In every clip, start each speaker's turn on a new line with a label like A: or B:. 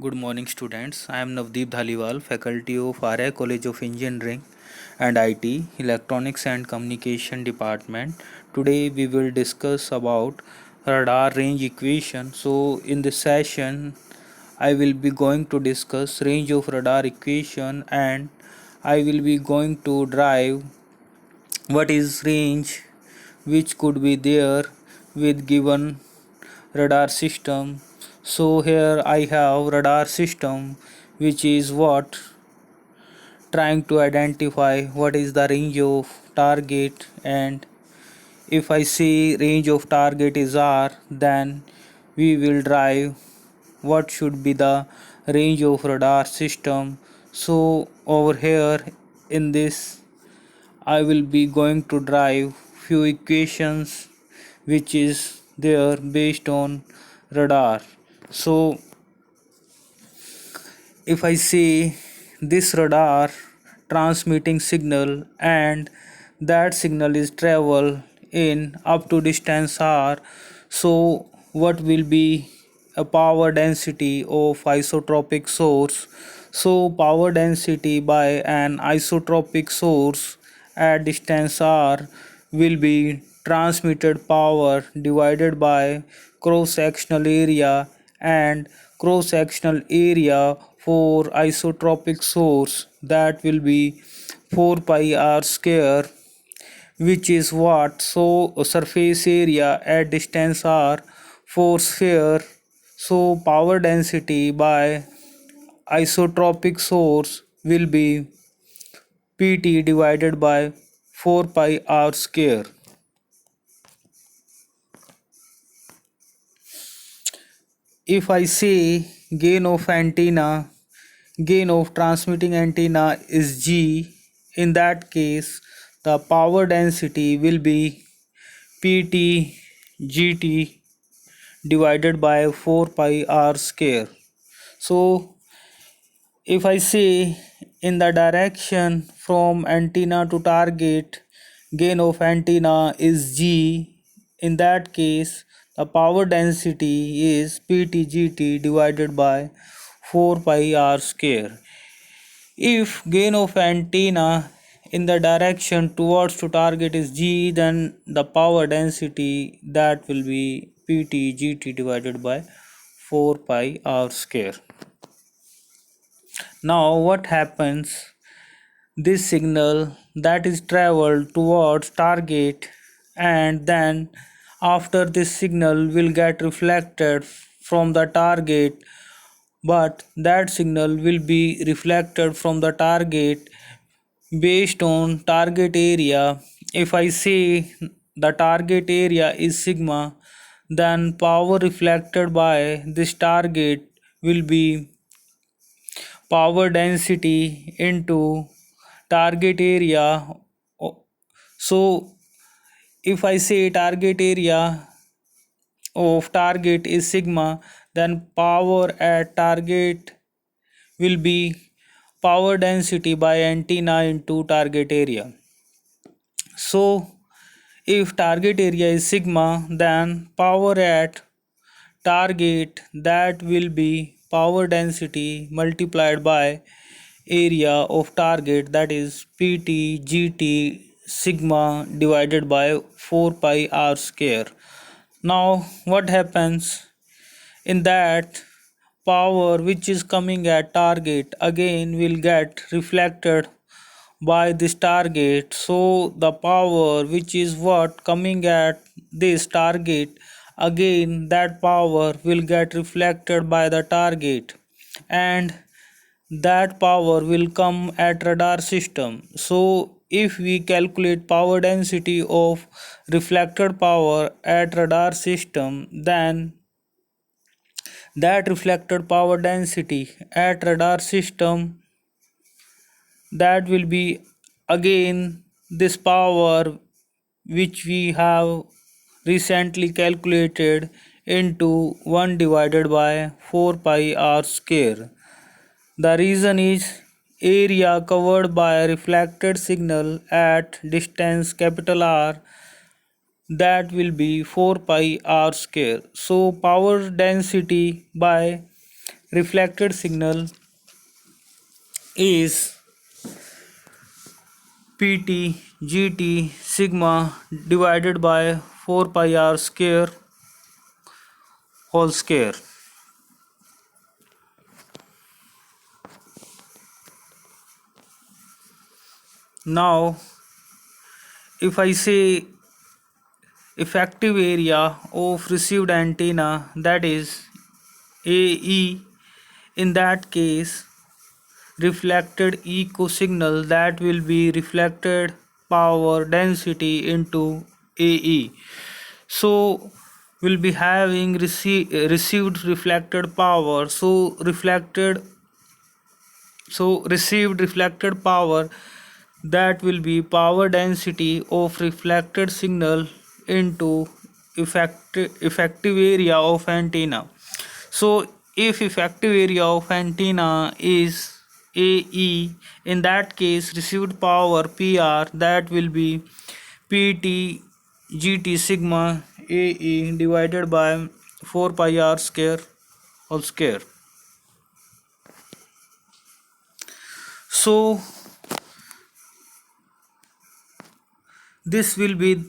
A: Good morning, students. I am Navdeep Dhaliwal, faculty of RI College of Engineering and IT, Electronics and Communication Department. Today we will discuss about radar range equation. So in this session, I will be going to discuss range of radar equation and I will be going to drive what is range which could be there with given radar system. So here I have radar system which is what trying to identify what is the range of target, and if I say range of target is R, then we will drive what should be the range of radar system. So over here in this I will be going to drive few equations which is there based on radar. So if I say this radar transmitting signal and that signal is travel in up to distance r, so what will be a power density of isotropic source? So power density by an isotropic source at distance r will be transmitted power divided by cross sectional area, and cross sectional area for isotropic source that will be 4 pi r square, which is what? So surface area at distance r for sphere. So power density by isotropic source will be pt divided by 4 pi r square. If I say gain of antenna, gain of transmitting antenna is G, in that case the power density will be PT GT divided by 4 pi r square. So if I say in the direction from antenna to target, gain of antenna is G, in that case the power density is PTGT divided by 4 pi r square. If gain of antenna in the direction towards to target is G, then the power density that will be PTGT divided by 4 pi r square. Now what happens? This signal that is traveled towards target, and then after this signal will get reflected from the target, but that signal will be reflected from the target based on target area. If I say the target area is sigma, then power reflected by this target will be power density into target area. So if I say target area of target is sigma, then power at target will be power density by antenna into target area. So if target area is sigma, then power at target that will be power density multiplied by area of target, that is pt gt sigma divided by 4 pi r square. Now what happens? In that, power which is coming at target again will get reflected by this target. So the power which is what coming at this target, again that power will get reflected by the target, and that power will come at radar system. So if we calculate power density of reflected power at radar system, then that reflected power density at radar system, that will be again this power which we have recently calculated into 1 divided by 4 pi r square. The reason is area covered by reflected signal at distance capital R, that will be 4 pi r square. So power density by reflected signal is Pt Gt sigma divided by 4 pi r square whole square. Now if I say effective area of received antenna, that is AE, in that case reflected echo signal, that will be reflected power density into AE. So we'll be having received reflected power, received reflected power, that will be power density of reflected signal into effective area of antenna. So if effective area of antenna is AE, in that case received power PR, that will be PT GT sigma AE divided by 4 pi r square whole square. So this will be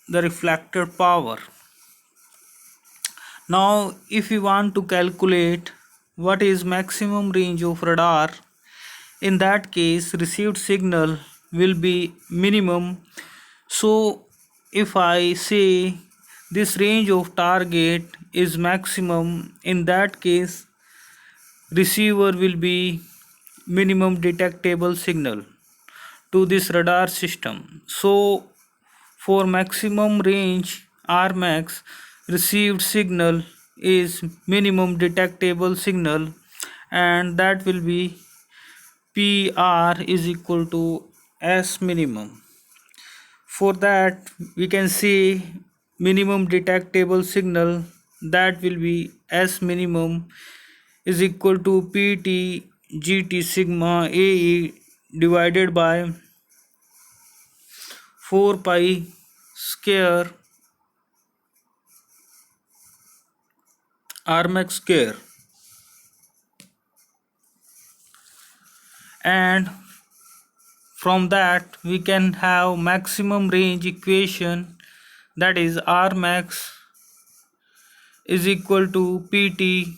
A: the reflected power. Now if we want to calculate what is maximum range of radar, in that case received signal will be minimum. So if I say this range of target is maximum, in that case receiver will be minimum detectable signal to this radar system. So for maximum range Rmax, received signal is minimum detectable signal, and that will be PR is equal to S minimum. For that we can see minimum detectable signal, that will be S minimum is equal to PT GT sigma AE divided by 4 pi square Rmax square. And from that we can have maximum range equation, that is Rmax is equal to PT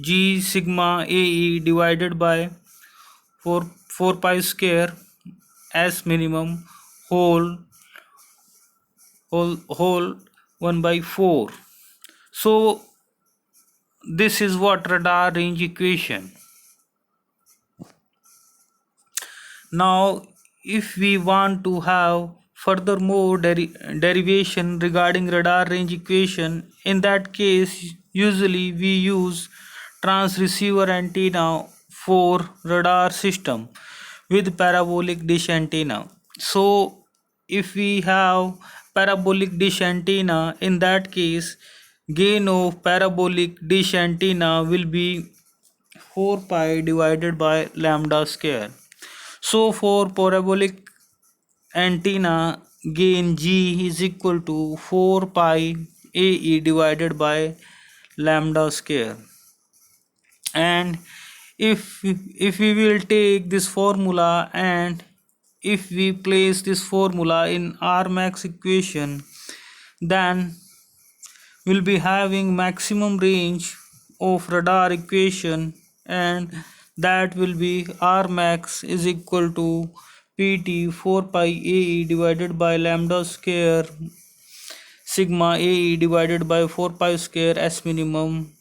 A: G sigma AE divided by 4 pi square S minimum whole whole 1 by 4. So this is what radar range equation. Now if we want to have furthermore derivation regarding radar range equation, in that case usually we use transceiver antenna for radar system with parabolic dish antenna. So if we have parabolic dish antenna, in that case gain of parabolic dish antenna will be 4 pi divided by lambda square. So for parabolic antenna, gain G is equal to 4 pi AE divided by lambda square. And if we will take this formula and if we place this formula in Rmax equation, then we'll be having maximum range of radar equation, and that will be Rmax is equal to PT 4 pi AE divided by lambda square sigma AE divided by 4 pi square S minimum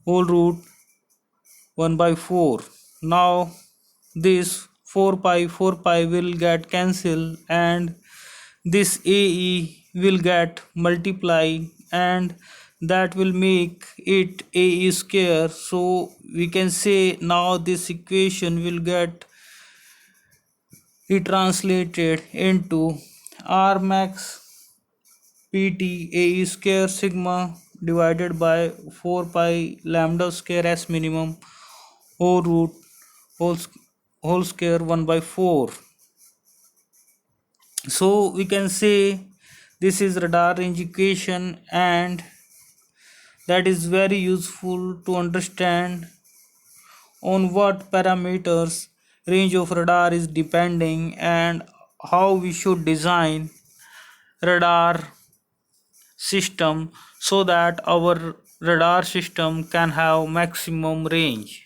A: whole root 1 by 4. Now this 4 pi will get cancelled, and this AE will get multiply, and that will make it AE square. So we can say now this equation will get retranslated into Rmax PT AE square sigma divided by 4 pi lambda square S minimum whole root whole, whole square 1 by 4. So we can say this is radar range equation, and That is very useful to understand on what parameters range of radar is depending and how we should design radar system so that our radar system can have maximum range.